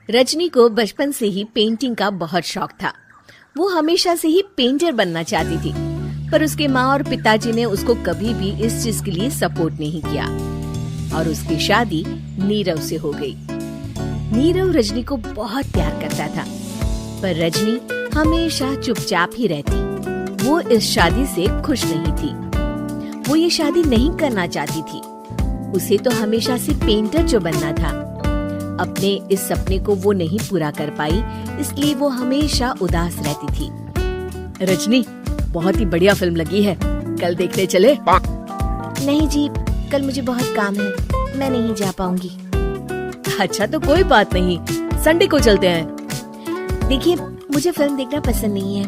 रजनी को बचपन से ही पेंटिंग का बहुत शौक था। वो हमेशा से ही पेंटर बनना चाहती थी, पर उसके माँ और पिताजी ने उसको कभी भी इस चीज के लिए सपोर्ट नहीं किया और उसकी शादी नीरव से हो गई। नीरव रजनी को बहुत प्यार करता था, पर रजनी हमेशा चुपचाप ही रहती। वो इस शादी से खुश नहीं थी। वो ये शादी नहीं करना चाहती थी। उसे तो हमेशा से पेंटर जो बनना था। अपने इस सपने को वो नहीं पूरा कर पाई, इसलिए वो हमेशा उदास रहती थी। रजनी, बहुत ही बढ़िया फिल्म लगी है, कल देखने चले? नहीं जी, कल मुझे बहुत काम है, मैं नहीं जा पाऊंगी। अच्छा तो कोई बात नहीं, संडे को चलते हैं। देखिए, मुझे फिल्म देखना पसंद नहीं है।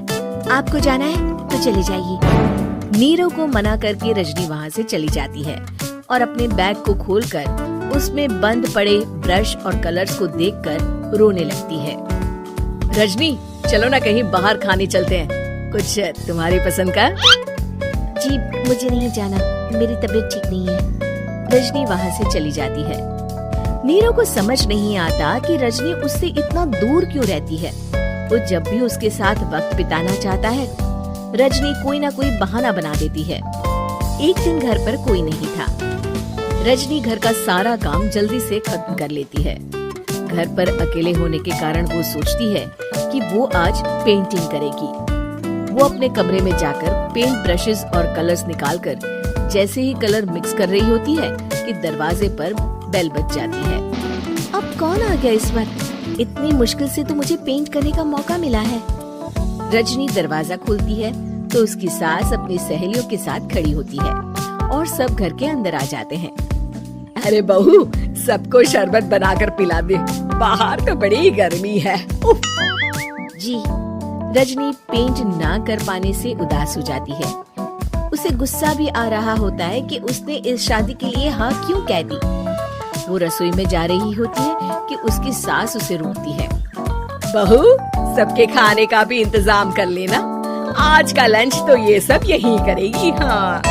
आपको जाना है तो चले जाइए। नीरव को मना करके रजनी वहाँ से चली जाती है और अपने बैग को खोलकर उसमें बंद पड़े ब्रश और कलर्स को देखकर रोने लगती है। रजनी, चलो ना कहीं बाहर खाने चलते हैं, कुछ तुम्हारी पसंद का। जी, मुझे नहीं जाना, मेरी तबीयत ठीक नहीं है। रजनी वहाँ से चली जाती है। नीरव को समझ नहीं आता कि रजनी उससे इतना दूर क्यों रहती है। वो जब भी उसके साथ वक्त बिताना चाहता है, रजनी कोई ना कोई बहाना बना देती है। एक दिन घर पर कोई नहीं था। रजनी घर का सारा काम जल्दी से खत्म कर लेती है। घर पर अकेले होने के कारण वो सोचती है कि वो आज पेंटिंग करेगी। वो अपने कमरे में जाकर पेंट ब्रशेस और कलर्स निकालकर जैसे ही कलर मिक्स कर रही होती है कि दरवाजे पर बेल बज जाती है। अब कौन आ गया इस वक्त? इतनी मुश्किल से तो मुझे पेंट करने का मौका मिला है। रजनी दरवाजा खोलती है तो उसकी सास अपनी सहेलियों के साथ खड़ी होती है और सब घर के अंदर आ जाते हैं। अरे बहू, सबको शरबत बनाकर पिला दे, बाहर तो बड़ी गर्मी है। जी। रजनी पेंट ना कर पाने से उदास हो जाती है। उसे गुस्सा भी आ रहा होता है कि उसने इस शादी के लिए हाँ क्यों कह दी। वो रसोई में जा रही होती है कि उसकी सास उसे रोकती है। बहू, सबके खाने का भी इंतजाम कर लेना, आज का लंच तो ये सब यही करेगी। हाँ।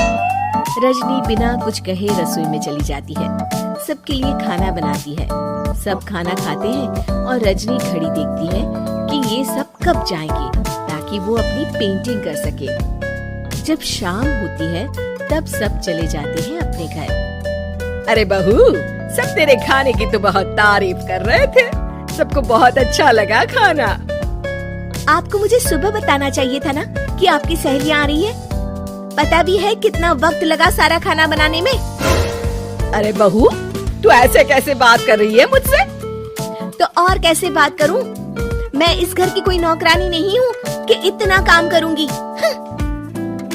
रजनी बिना कुछ कहे रसोई में चली जाती है। सबके लिए खाना बनाती है। सब खाना खाते हैं और रजनी घड़ी देखती है कि ये सब कब जाएंगे ताकि वो अपनी पेंटिंग कर सके। जब शाम होती है तब सब चले जाते हैं अपने घर। अरे बहू, सब तेरे खाने की तो बहुत तारीफ कर रहे थे, सबको बहुत अच्छा लगा खाना। आपको मुझे सुबह बताना चाहिए था ना कि आपकी सहेलियाँ आ रही है। पता भी है कितना वक्त लगा सारा खाना बनाने में। अरे बहू, तू ऐसे कैसे बात कर रही है मुझसे? तो और कैसे बात करूं? मैं इस घर की कोई नौकरानी नहीं हूँ कि इतना काम करूंगी।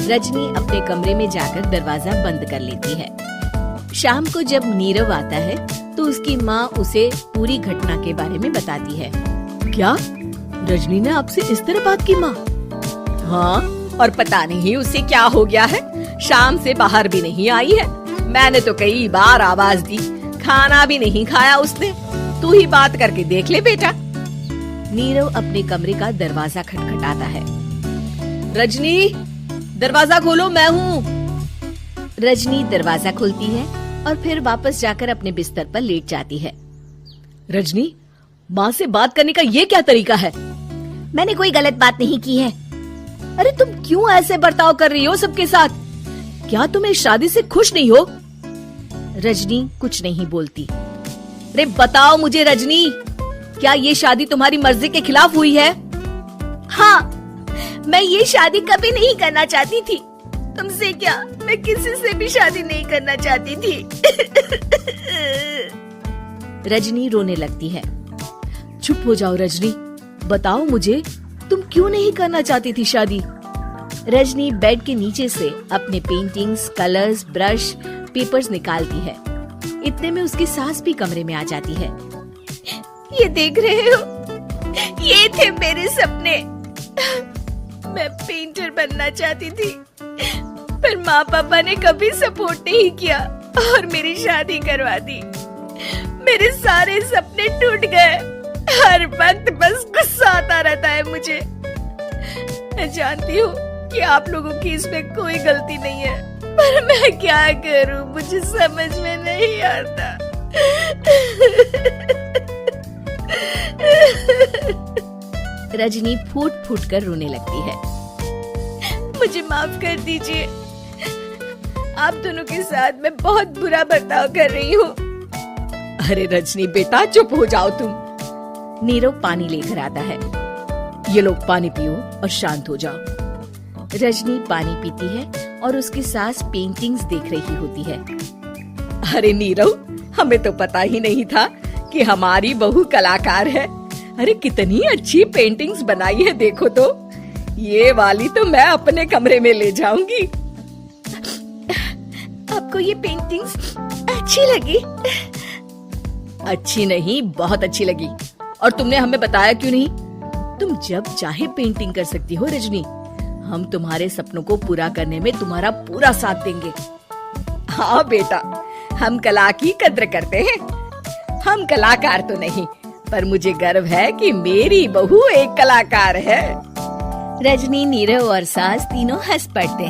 रजनी अपने कमरे में जाकर दरवाजा बंद कर लेती है। शाम को जब नीरव आता है तो उसकी माँ उसे पूरी घटना के बारे में बताती है। क्या रजनी ने आपसे इस तरह बात की? माँ? हाँ, और पता नहीं उसे क्या हो गया है, शाम से बाहर भी नहीं आई है। मैंने तो कई बार आवाज दी, खाना भी नहीं खाया उसने। तू ही बात करके देख ले बेटा। नीरव अपने कमरे का दरवाजा खटखटाता है। रजनी, दरवाजा खोलो, मैं हूँ। रजनी दरवाजा खोलती है और फिर वापस जाकर अपने बिस्तर पर लेट जाती है। रजनी, माँ से बात करने का ये क्या तरीका है? मैंने कोई गलत बात नहीं की है। अरे तुम क्यों ऐसे बर्ताव कर रही हो सबके साथ? क्या तुम इस शादी से खुश नहीं हो? रजनी कुछ नहीं बोलती। अरे बताओ मुझे रजनी, क्या ये शादी तुम्हारी मर्जी के खिलाफ हुई है? हाँ, मैं ये शादी कभी नहीं करना चाहती थी। तुमसे क्या, मैं किसी से भी शादी नहीं करना चाहती थी। रजनी रोने लगती है। चुप हो जाओ रजनी, बताओ मुझे, तुम क्यों नहीं करना चाहती थी शादी? रजनी बेड के नीचे से अपने पेंटिंग्स, कलर्स, ब्रश, पेपर्स निकालती है। इतने में उसकी सास भी कमरे में आ जाती है। ये देख रहे हो, ये थे मेरे सपने। मैं पेंटर बनना चाहती थी, पर माँ पापा ने कभी सपोर्ट नहीं किया और मेरी शादी करवा दी। मेरे सारे सपने टूट गए। हर वक्त बस गुस्सा आता रहता है मुझे। मैं जानती हूँ कि आप लोगों की इसमें कोई गलती नहीं है, पर मैं क्या करूँ, मुझे समझ में नहीं आता। रजनी फूट फूट कर रोने लगती है। मुझे माफ कर दीजिए, आप दोनों के साथ मैं बहुत बुरा बर्ताव कर रही हूँ। अरे रजनी बेटा चुप हो जाओ तुम। नीरव पानी लेकर आता है। ये लो पानी पियो और शांत हो जाओ। रजनी पानी पीती है और उसकी सास पेंटिंग्स देख रही होती है। अरे नीरव, हमें तो पता ही नहीं था कि हमारी बहू कलाकार है। अरे कितनी अच्छी पेंटिंग्स बनाई है, देखो तो। ये वाली तो मैं अपने कमरे में ले जाऊंगी। आपको ये पेंटिंग्स अच्छी लगी? अच्छी नहीं, बहुत अच्छी लगी। और तुमने हमें बताया क्यों नहीं? तुम जब चाहे पेंटिंग कर सकती हो रजनी। हम तुम्हारे सपनों को पूरा करने में तुम्हारा पूरा साथ देंगे। हाँ बेटा, हम कला की कद्र करते हैं। हम कलाकार तो नहीं, पर मुझे गर्व है कि मेरी बहू एक कलाकार है। रजनी, नीरव और सास तीनों हंस पड़ते हैं।